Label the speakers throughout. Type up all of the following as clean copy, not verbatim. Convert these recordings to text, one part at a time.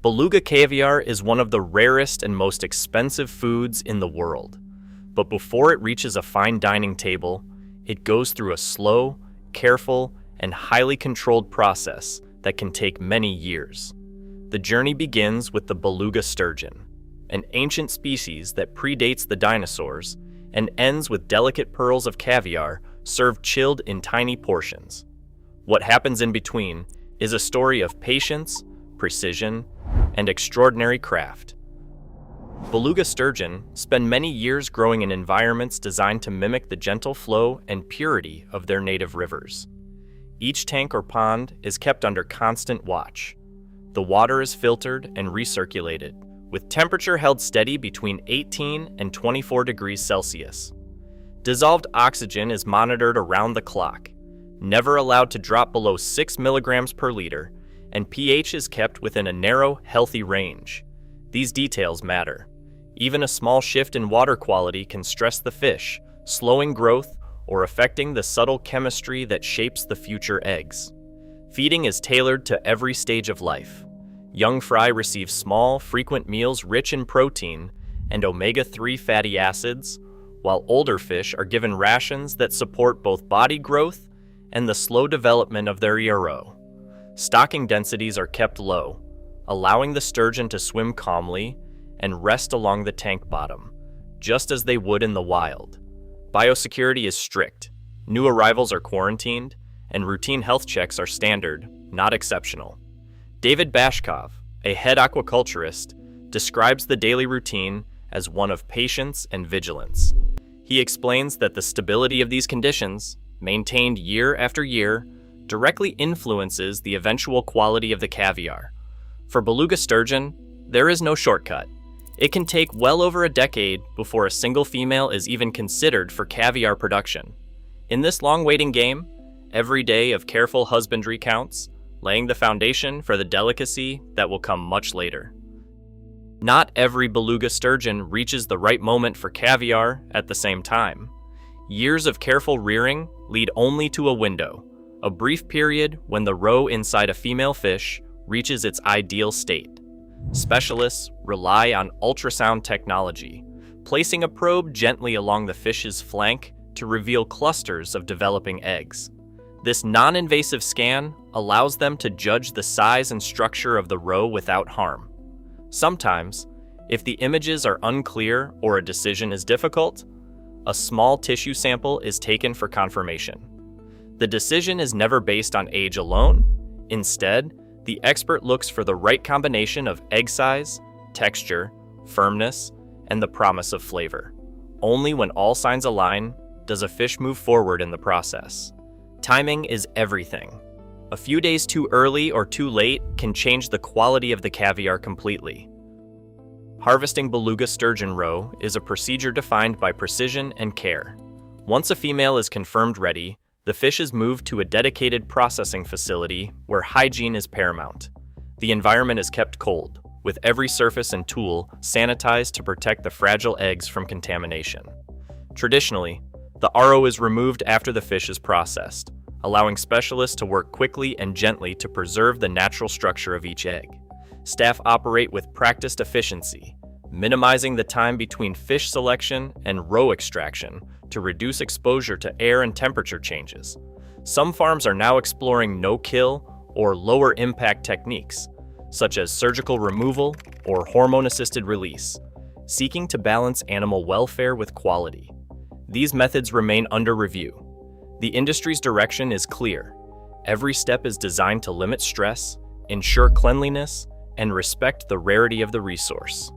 Speaker 1: Beluga caviar is one of the rarest and most expensive foods in the world. But before it reaches a fine dining table, it goes through a slow, careful, and highly controlled process that can take many years. The journey begins with the beluga sturgeon, an ancient species that predates the dinosaurs, and ends with delicate pearls of caviar served chilled in tiny portions. What happens in between is a story of patience, precision, and extraordinary craft. Beluga sturgeon spend many years growing in environments designed to mimic the gentle flow and purity of their native rivers. Each tank or pond is kept under constant watch. The water is filtered and recirculated, with temperature held steady between 18 and 24 degrees Celsius. Dissolved oxygen is monitored around the clock, never allowed to drop below 6 milligrams per liter, and pH is kept within a narrow, healthy range. These details matter. Even a small shift in water quality can stress the fish, slowing growth or affecting the subtle chemistry that shapes the future eggs. Feeding is tailored to every stage of life. Young fry receive small, frequent meals rich in protein and omega-3 fatty acids, while older fish are given rations that support both body growth and the slow development of their earo. Stocking densities are kept low, allowing the sturgeon to swim calmly and rest along the tank bottom, just as they would in the wild. Biosecurity is strict. New arrivals are quarantined, and routine health checks are standard, not exceptional. David Bashkov, a head aquaculturist, describes the daily routine as one of patience and vigilance. He explains that the stability of these conditions, maintained year after year, directly influences the eventual quality of the caviar. For beluga sturgeon, there is no shortcut. It can take well over a decade before a single female is even considered for caviar production. In this long waiting game, every day of careful husbandry counts, laying the foundation for the delicacy that will come much later. Not every beluga sturgeon reaches the right moment for caviar at the same time. Years of careful rearing lead only to a window, a brief period when the roe inside a female fish reaches its ideal state. Specialists rely on ultrasound technology, placing a probe gently along the fish's flank to reveal clusters of developing eggs. This non-invasive scan allows them to judge the size and structure of the roe without harm. Sometimes, if the images are unclear or a decision is difficult, a small tissue sample is taken for confirmation. The decision is never based on age alone. Instead, the expert looks for the right combination of egg size, texture, firmness, and the promise of flavor. Only when all signs align does a fish move forward in the process. Timing is everything. A few days too early or too late can change the quality of the caviar completely. Harvesting beluga sturgeon roe is a procedure defined by precision and care. Once a female is confirmed ready, the fish is moved to a dedicated processing facility where hygiene is paramount. The environment is kept cold, with every surface and tool sanitized to protect the fragile eggs from contamination. Traditionally, the RO is removed after the fish is processed, allowing specialists to work quickly and gently to preserve the natural structure of each egg. Staff operate with practiced efficiency, minimizing the time between fish selection and roe extraction to reduce exposure to air and temperature changes. Some farms are now exploring no-kill or lower-impact techniques, such as surgical removal or hormone-assisted release, seeking to balance animal welfare with quality. These methods remain under review. The industry's direction is clear. Every step is designed to limit stress, ensure cleanliness, and respect the rarity of the resource.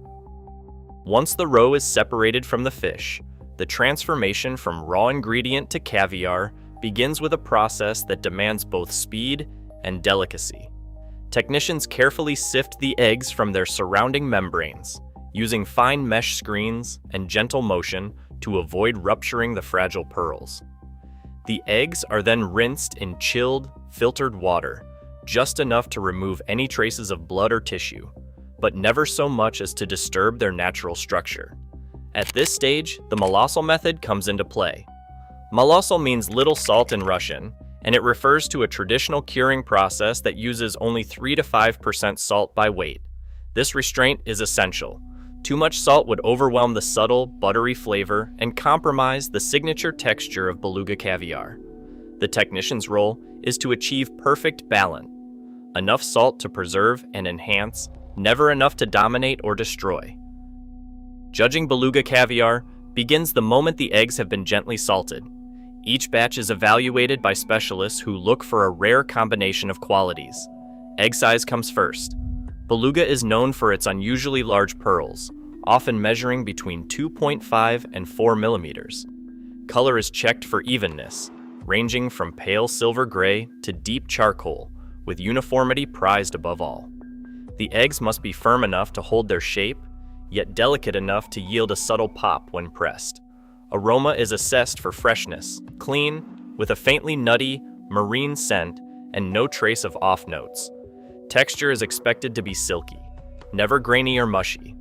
Speaker 1: Once the roe is separated from the fish, the transformation from raw ingredient to caviar begins with a process that demands both speed and delicacy. Technicians carefully sift the eggs from their surrounding membranes, using fine mesh screens and gentle motion to avoid rupturing the fragile pearls. The eggs are then rinsed in chilled, filtered water, just enough to remove any traces of blood or tissue, but never so much as to disturb their natural structure. At this stage, the molossal method comes into play. Molossal means little salt in Russian, and it refers to a traditional curing process that uses only 3 to 5% salt by weight. This restraint is essential. Too much salt would overwhelm the subtle, buttery flavor and compromise the signature texture of Beluga caviar. The technician's role is to achieve perfect balance. Enough salt to preserve and enhance, never enough to dominate or destroy. Judging Beluga caviar begins the moment the eggs have been gently salted. Each batch is evaluated by specialists who look for a rare combination of qualities. Egg size comes first. Beluga is known for its unusually large pearls, often measuring between 2.5 and 4 millimeters. Color is checked for evenness, ranging from pale silver gray to deep charcoal, with uniformity prized above all. The eggs must be firm enough to hold their shape, yet delicate enough to yield a subtle pop when pressed. Aroma is assessed for freshness, clean, with a faintly nutty, marine scent and no trace of off notes. Texture is expected to be silky, never grainy or mushy.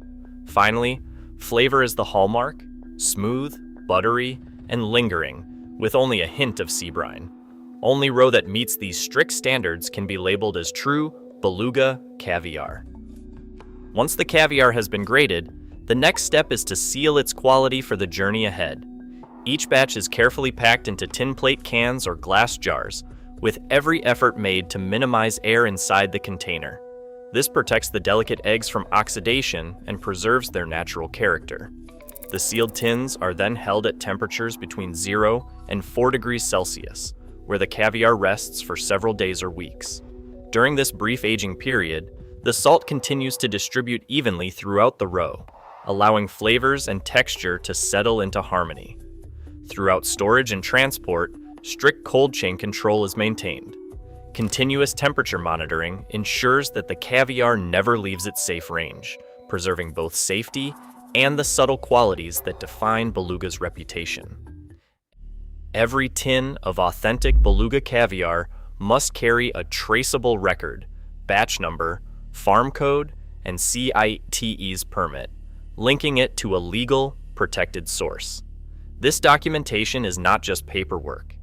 Speaker 1: Finally, flavor is the hallmark, smooth, buttery, and lingering, with only a hint of sea brine. Only roe that meets these strict standards can be labeled as true Beluga caviar. Once the caviar has been graded, the next step is to seal its quality for the journey ahead. Each batch is carefully packed into tin plate cans or glass jars, with every effort made to minimize air inside the container. This protects the delicate eggs from oxidation and preserves their natural character. The sealed tins are then held at temperatures between 0 and 4 degrees Celsius, where the caviar rests for several days or weeks. During this brief aging period, the salt continues to distribute evenly throughout the roe, allowing flavors and texture to settle into harmony. Throughout storage and transport, strict cold chain control is maintained. Continuous temperature monitoring ensures that the caviar never leaves its safe range, preserving both safety and the subtle qualities that define Beluga's reputation. Every tin of authentic Beluga caviar must carry a traceable record, batch number, farm code, and CITES permit, linking it to a legal, protected source. This documentation is not just paperwork.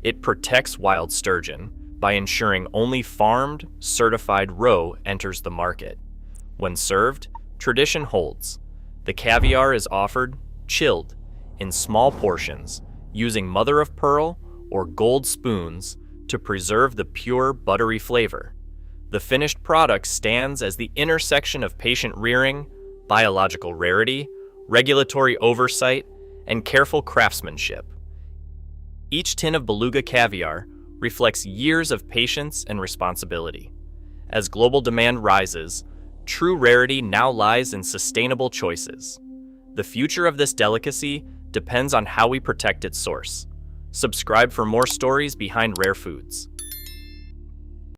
Speaker 1: It protects wild sturgeon by ensuring only farmed, certified roe enters the market. When served, tradition holds. The caviar is offered chilled in small portions, using mother of pearl or gold spoons to preserve the pure, buttery flavor. The finished product stands as the intersection of patient rearing, biological rarity, regulatory oversight, and careful craftsmanship. Each tin of Beluga caviar reflects years of patience and responsibility. As global demand rises, true rarity now lies in sustainable choices. The future of this delicacy depends on how we protect its source. Subscribe for more stories behind rare foods.